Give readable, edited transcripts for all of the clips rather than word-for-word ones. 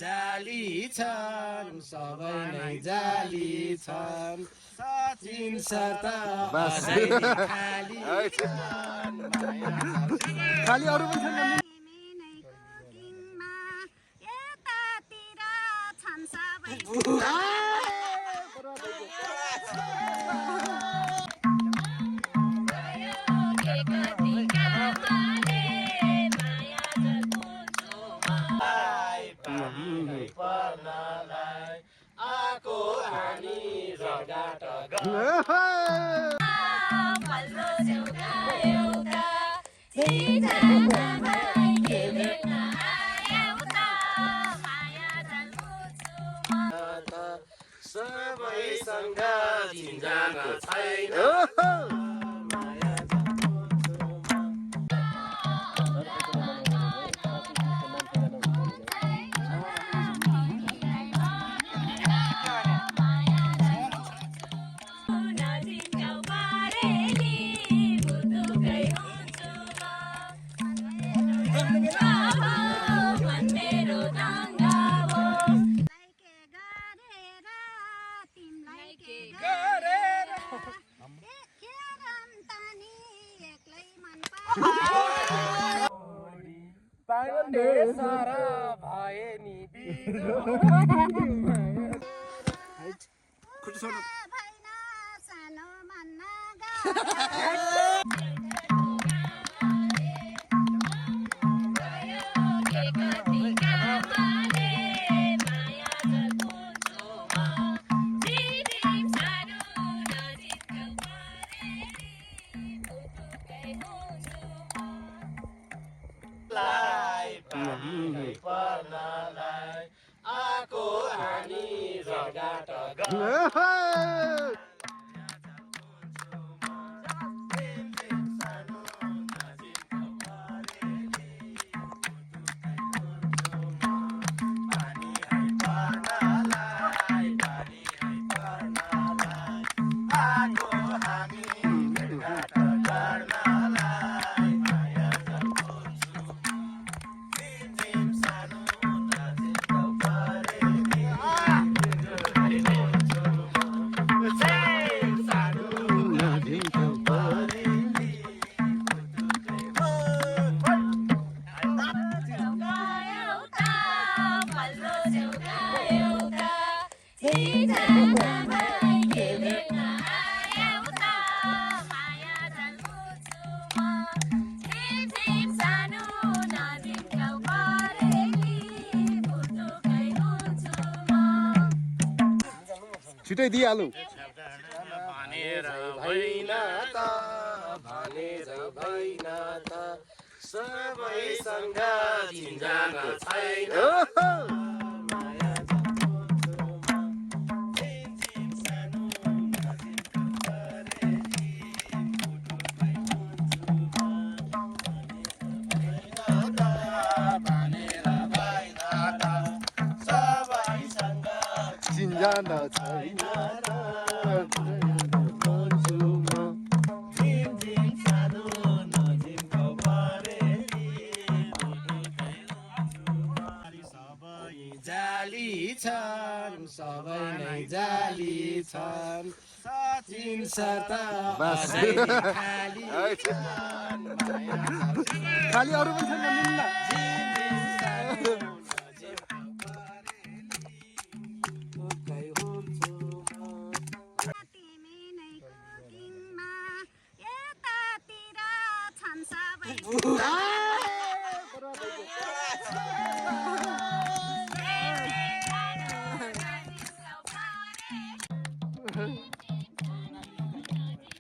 जाली छन् सबै नै जाली छन् सचिन्छ त खाली खाली अरू पनि छन् आको हानी रगाट सबैसँग चिन्जान छैन सारा भए नि पर्नलाई आको हानी रगाट छिटै दिइहालौ भनेर भइन त सबैसँग चिन्जान छैन चिन्जान छैन जाली छन् सबै नै जाली छन् सचिन्छ त खाली खाली अरू पनि छन् मिल्ला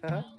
Huh?